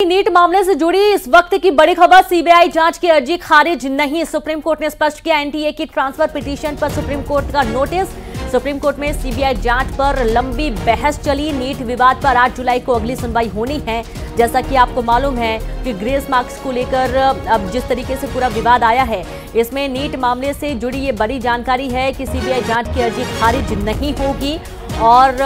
NEET मामले से जुड़ी इस वक्त की बड़ी खबर, सीबीआई जांच की अर्जी खारिज नहीं। सुप्रीम कोर्ट ने स्पष्ट किया, एनटीए की ट्रांसफर पिटीशन पर सुप्रीम कोर्ट का नोटिस। सुप्रीम कोर्ट में सीबीआई जांच पर लंबी बहस चली। नीट विवाद पर 8 जुलाई को अगली सुनवाई होनी है। जैसा कि आपको मालूम है कि ग्रेस मार्क्स को लेकर अब जिस तरीके से पूरा विवाद आया है, इसमें नीट मामले से जुड़ी ये बड़ी जानकारी है कि सीबीआई जांच की अर्जी खारिज नहीं होगी और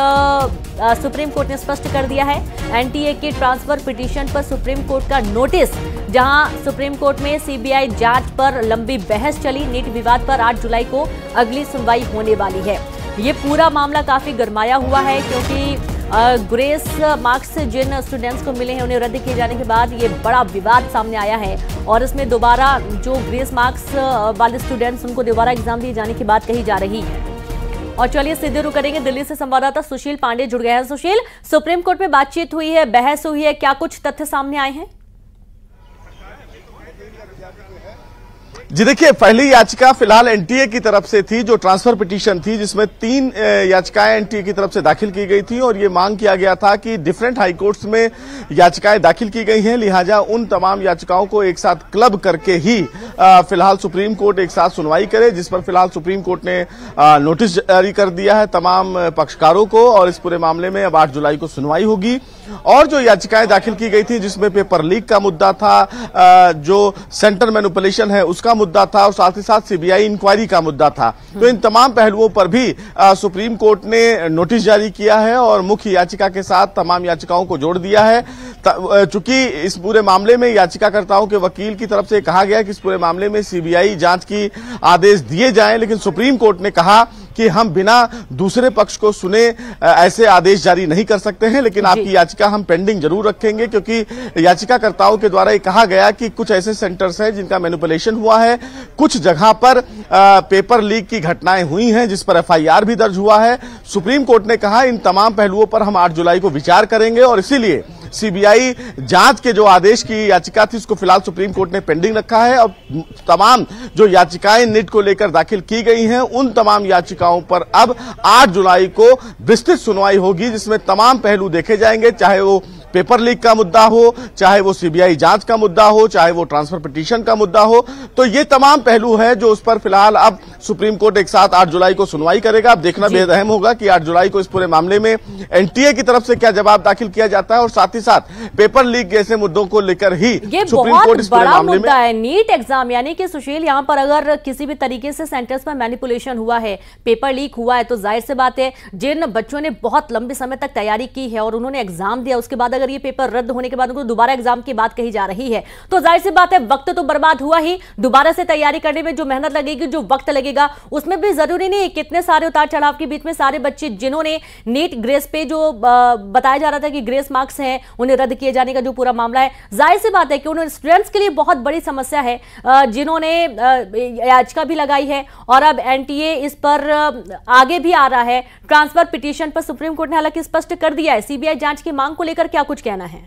सुप्रीम कोर्ट ने स्पष्ट कर दिया है। एनटीए की ट्रांसफर पिटीशन पर सुप्रीम कोर्ट का नोटिस, जहां सुप्रीम कोर्ट में सीबीआई जांच पर लंबी बहस चली। नीट विवाद पर 8 जुलाई को अगली सुनवाई होने वाली है। ये पूरा मामला काफी गरमाया हुआ है क्योंकि ग्रेस मार्क्स जिन स्टूडेंट्स को मिले हैं उन्हें रद्द किए जाने के बाद ये बड़ा विवाद सामने आया है और इसमें दोबारा जो ग्रेस मार्क्स वाले स्टूडेंट्स उनको दोबारा एग्जाम दिए जाने की बात कही जा रही है। और चलिए सीधे रुक करेंगे, दिल्ली से संवाददाता सुशील पांडे जुड़ गए हैं। सुशील, सुप्रीम कोर्ट में बातचीत हुई है, बहस हुई है, क्या कुछ तथ्य सामने आए हैं? जी देखिए, पहली याचिका फिलहाल एनटीए की तरफ से थी, जो ट्रांसफर पिटीशन थी, जिसमें 3 याचिकाएं एनटीए की तरफ से दाखिल की गई थी और ये मांग किया गया था कि डिफरेंट हाई कोर्ट्स में याचिकाएं दाखिल की गई हैं, लिहाजा उन तमाम याचिकाओं को एक साथ क्लब करके ही फिलहाल सुप्रीम कोर्ट एक साथ सुनवाई करे, जिस पर फिलहाल सुप्रीम कोर्ट ने नोटिस जारी कर दिया है तमाम पक्षकारों को और इस पूरे मामले में अब 8 जुलाई को सुनवाई होगी। और जो याचिकाएं दाखिल की गई थी, जिसमें पेपर लीक का मुद्दा था, जो सेंटर मैनिपुलेशन है उसका मुद्दा था और साथ ही साथ सीबीआई इंक्वायरी का मुद्दा था, तो इन तमाम पहलुओं पर भी सुप्रीम कोर्ट ने नोटिस जारी किया है और मुख्य याचिका के साथ तमाम याचिकाओं को जोड़ दिया है। चूंकि इस पूरे मामले में याचिकाकर्ताओं के वकील की तरफ से कहा गया कि इस पूरे मामले में सीबीआई जांच की आदेश दिए जाएं, लेकिन सुप्रीम कोर्ट ने कहा कि हम बिना दूसरे पक्ष को सुने ऐसे आदेश जारी नहीं कर सकते हैं, लेकिन आपकी याचिका हम पेंडिंग जरूर रखेंगे, क्योंकि याचिकाकर्ताओं के द्वारा ये कहा गया कि कुछ ऐसे सेंटर्स हैं जिनका मैनिपुलेशन हुआ है, कुछ जगह पर पेपर लीक की घटनाएं हुई हैं जिस पर एफआईआर भी दर्ज हुआ है। सुप्रीम कोर्ट ने कहा इन तमाम पहलुओं पर हम 8 जुलाई को विचार करेंगे और इसीलिए सीबीआई जांच के जो आदेश की याचिका थी उसको फिलहाल सुप्रीम कोर्ट ने पेंडिंग रखा है और तमाम जो याचिकाएं नीट को लेकर दाखिल की गई हैं उन तमाम याचिकाओं पर अब 8 जुलाई को विस्तृत सुनवाई होगी, जिसमें तमाम पहलू देखे जाएंगे, चाहे वो पेपर लीक का मुद्दा हो, चाहे वो सीबीआई जांच का मुद्दा हो, चाहे वो ट्रांसफर पिटीशन का मुद्दा हो। तो ये तमाम पहलू है जो उस पर फिलहाल अब सुप्रीम कोर्ट एक साथ 8 जुलाई को सुनवाई करेगा। अब देखना बेहद अहम होगा कि 8 जुलाई को इस पूरे मामले में एनटीए की तरफ से क्या जवाब दाखिल किया जाता है और साथ ही साथ पेपर लीक जैसे मुद्दों को लेकर ही सुप्रीम कोर्ट इस पूरे मामले में है। नीट एग्जाम यानी कि सुशील, यहाँ पर अगर किसी भी तरीके से सेंटर्स में मैनिपुलेशन हुआ है, पेपर लीक हुआ है, तो जाहिर सी बात है जिन बच्चों ने बहुत लंबे समय तक तैयारी की है और उन्होंने एग्जाम दिया, उसके बाद अगर ये पेपर रद्द होने के बाद उनको दोबारा एग्जाम की बात कही जा रही है, तो जाहिर सी बात है वक्त तो बर्बाद हुआ ही। दोबारा से तैयारी करने में जो मेहनत लगेगी, जो वक्त लगेगा, उसमें भी जरूरी नहीं कितने सारे उतार चढ़ाव के बीच में सारे बच्चे जिन्होंने नीट ग्रेस पे जो बताया जा रहा था कि ग्रेस मार्क्स हैं उन्हें रद्द किए जाने का जो पूरा मामला है, जाहिर सी बात है कि उन्होंने स्टूडेंट्स के लिए बहुत बड़ी समस्या है, जिन्होंने याचिका भी लगाई है और अब एनटीए इस पर आगे भी आ रहा है। ट्रांसफर पिटीशन पर सुप्रीम कोर्ट ने हालांकि स्पष्ट कर दिया है। सीबीआई जांच की मांग को लेकर क्या कुछ कहना है?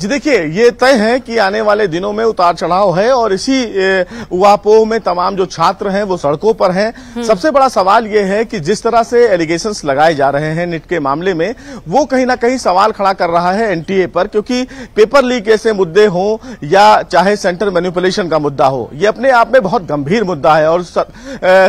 जी देखिए, ये तय है कि आने वाले दिनों में उतार चढ़ाव है और इसी उहापोह में तमाम जो छात्र हैं वो सड़कों पर हैं। सबसे बड़ा सवाल ये है कि जिस तरह से एलिगेशंस लगाए जा रहे हैं नीट के मामले में, वो कहीं ना कहीं सवाल खड़ा कर रहा है एनटीए पर, क्योंकि पेपर लीक ऐसे मुद्दे हों या चाहे सेंटर मैनिपुलेशन का मुद्दा हो, ये अपने आप में बहुत गंभीर मुद्दा है और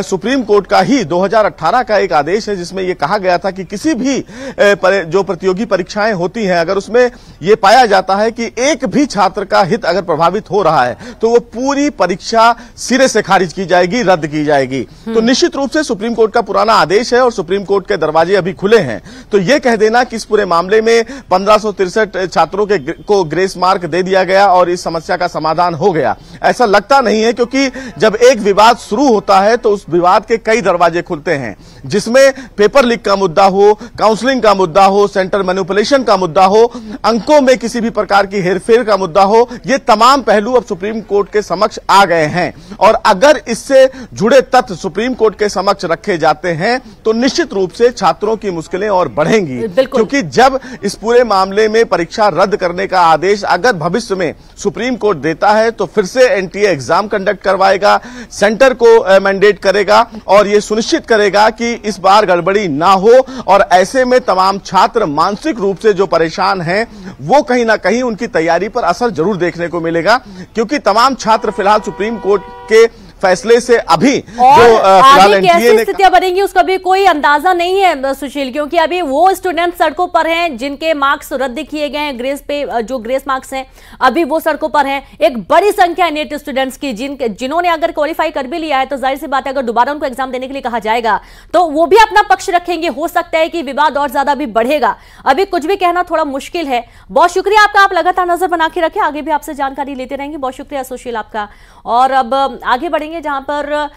सुप्रीम कोर्ट का ही 2018 का एक आदेश है जिसमें यह कहा गया था कि किसी भी जो प्रतियोगी परीक्षाएं होती हैं, अगर उसमें यह पाया जाता है कि एक भी छात्र का हित अगर प्रभावित हो रहा है तो वो पूरी परीक्षा सिरे से खारिज की जाएगी, रद्द की जाएगी। तो निश्चित रूप से सुप्रीम कोर्ट का पुराना आदेश है और सुप्रीम कोर्ट के दरवाजे अभी खुले हैं, तो ये कह देना कि इस पूरे मामले में 1563 छात्रों को ग्रेस मार्क दे दिया गया और इस समस्या का समाधान हो गया, ऐसा लगता नहीं है, क्योंकि जब एक विवाद शुरू होता है तो उस विवाद के कई दरवाजे खुलते हैं, जिसमें पेपर लीक का मुद्दा हो, काउंसलिंग का मुद्दा हो, सेंटर मैनिपुलेशन का मुद्दा हो, अंकों में किसी भी प्रकार प्रकार की हेरफेर का मुद्दा हो, ये तमाम पहलू अब सुप्रीम कोर्ट के समक्ष आ गए हैं। और अगर इससे जुड़े तथ्य सुप्रीम कोर्ट के समक्ष रखे जाते हैं तो निश्चित रूप से छात्रों की मुश्किलें और बढ़ेंगी, क्योंकि जब इस पूरे मामले में परीक्षा रद्द करने का आदेश अगर भविष्य में सुप्रीम कोर्ट देता है तो फिर से एनटीए एग्जाम कंडक्ट करवाएगा, सेंटर को मैंडेट करेगा और यह सुनिश्चित करेगा कि इस बार गड़बड़ी ना हो। और ऐसे में तमाम छात्र मानसिक रूप से जो परेशान हैं वो कहीं ना कहीं उनकी तैयारी पर असर जरूर देखने को मिलेगा, क्योंकि तमाम छात्र फिलहाल सुप्रीम कोर्ट के फैसले से अभी जो आगे कैसी स्थितियां बनेंगी उसका भी कोई अंदाजा नहीं है सुशील, क्योंकि अभी वो स्टूडेंट सड़कों पर हैं जिनके मार्क्स रद्द किए गए हैं, ग्रेस पे जो ग्रेस मार्क्स हैं अभी वो सड़कों पर हैं। एक बड़ी संख्या है नेट स्टूडेंट्स की जिन्होंने अगर क्वालिफाई कर भी लिया है तो जाहिर सी बात है अगर दोबारा उनको एग्जाम देने के लिए कहा जाएगा तो वो भी अपना पक्ष रखेंगे। हो सकता है कि विवाद और ज्यादा भी बढ़ेगा, अभी कुछ भी कहना थोड़ा मुश्किल है। बहुत शुक्रिया आपका, आप लगातार नजर बना के रखें, आगे भी आपसे जानकारी लेते रहेंगे। बहुत शुक्रिया सुशील आपका। और अब आगे बढ़ेंगे जहां पर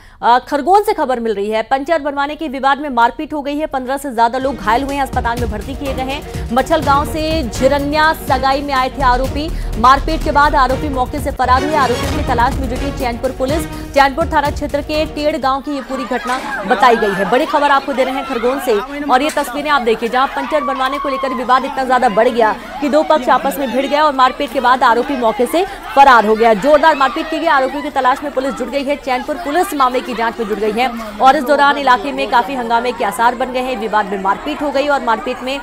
खरगोन से खबर मिल रही है, पंचर बनवाने के विवाद में मारपीट हो गई है, 15 से ज्यादा लोग घायल हुए हैं, अस्पताल में भर्ती किए गए हैं। मछल गांव से झिरन्या सगाई में आए थे आरोपी, मारपीट के बाद आरोपी मौके से फरार हुए। आरोपी की तलाश में जुटी चैनपुर पुलिस। चैनपुर थाना क्षेत्र के टेड़ गांव की ये पूरी घटना बताई गई है। बड़ी खबर आपको दे रहे हैं खरगोन से, और ये तस्वीरें आप देखिए जहां पंचर बनवाने को लेकर विवाद इतना ज्यादा बढ़ गया कि दो पक्ष आपस में भिड़ गया और मारपीट के बाद आरोपी मौके से फरार हो गया। जोरदार मारपीट की गई, आरोपियों की तलाश में पुलिस जुट गई है। चैनपुर पुलिस मामले की जांच में जुट गई है और इस दौरान इलाके में काफी हंगामे के आसार बन गए हैं। विवाद में मारपीट हो गई और मारपीट में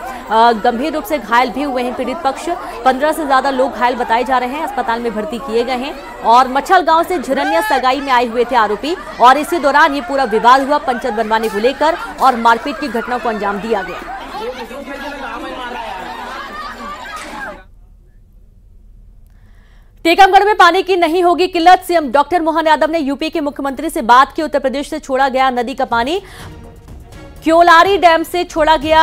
गंभीर रूप से घायल भी हुए हैं पीड़ित पक्ष। 15 से ज्यादा लोग घायल बताए जा रहे हैं, अस्पताल में भर्ती किए गए हैं। और मछल गांव से झिरन्या सगाई में आए हुए थे आरोपी और इसी दौरान ये पूरा विवाद हुआ पंचर बनवाने को लेकर और मारपीट की घटना को अंजाम दिया गया। टीकमगढ़ में पानी की नहीं होगी किल्लत, सीएम डॉक्टर मोहन यादव ने यूपी के मुख्यमंत्री से बात की। उत्तर प्रदेश से छोड़ा गया नदी का पानी, क्योलारी डैम से छोड़ा गया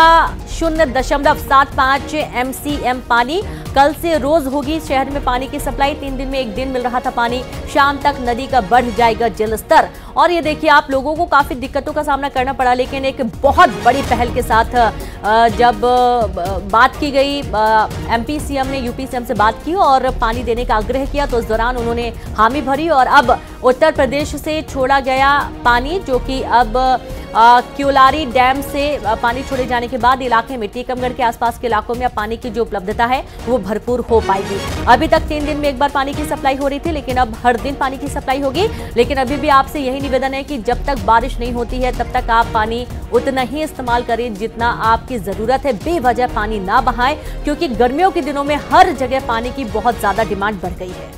0.75 MCM पानी। कल से रोज होगी शहर में पानी की सप्लाई, 3 दिन में एक दिन मिल रहा था पानी, शाम तक नदी का बढ़ जाएगा जल स्तर। और ये देखिए आप लोगों को काफी दिक्कतों का सामना करना पड़ा, लेकिन एक बहुत बड़ी पहल के साथ जब बात की गई, एमपी सीएम ने यूपी सीएम से बात की और पानी देने का आग्रह किया तो इस दौरान उन्होंने हामी भरी और अब उत्तर प्रदेश से छोड़ा गया पानी, जो कि अब क्योलारी डैम से पानी छोड़े जाने के बाद इलाके में टीकमगढ़ के आसपास के इलाकों में अब पानी की जो उपलब्धता है वो भरपूर हो पाएगी। अभी तक 3 दिन में एक बार पानी की सप्लाई हो रही थी, लेकिन अब हर दिन पानी की सप्लाई होगी। लेकिन अभी भी आपसे यही निवेदन है कि जब तक बारिश नहीं होती है तब तक आप पानी उतना ही इस्तेमाल करें जितना आपकी जरूरत है, बेवजह पानी ना बहाएं, क्योंकि गर्मियों के दिनों में हर जगह पानी की बहुत ज्यादा डिमांड बढ़ गई है।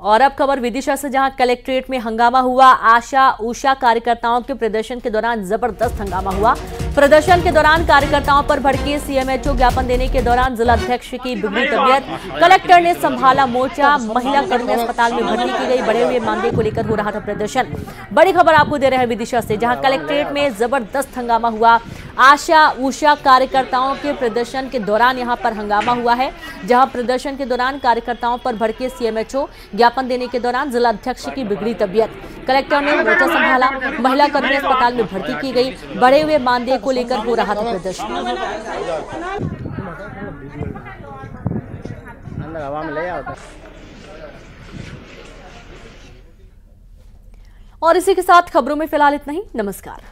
और अब खबर विदिशा से, जहां कलेक्ट्रेट में हंगामा हुआ। आशा उषा कार्यकर्ताओं के प्रदर्शन के दौरान जबरदस्त हंगामा हुआ। प्रदर्शन के दौरान कार्यकर्ताओं पर भड़के सीएमएचओ, ज्ञापन देने के दौरान जिलाध्यक्ष की बिगड़ी तबीयत, कलेक्टर ने संभाला मोर्चा, महिला कर्मी अस्पताल में भर्ती की गई। बढ़े हुए मांगे को लेकर हो रहा था प्रदर्शन। बड़ी खबर आपको दे रहे हैं विदिशा से, जहां कलेक्ट्रेट में जबरदस्त हंगामा हुआ। आशा उषा कार्यकर्ताओं के प्रदर्शन के दौरान यहां पर हंगामा हुआ है, जहां प्रदर्शन के दौरान कार्यकर्ताओं पर भड़के सीएमएचओ, ज्ञापन देने के दौरान जिलाध्यक्ष की बिगड़ी तबीयत, कलेक्टर ने मोर्चा संभाला, महिला कर्मी अस्पताल में भर्ती की गई। बढ़े हुए मानदेय को लेकर हो रहा था प्रदर्शन। और इसी के साथ खबरों में फिलहाल इतना ही। नमस्कार।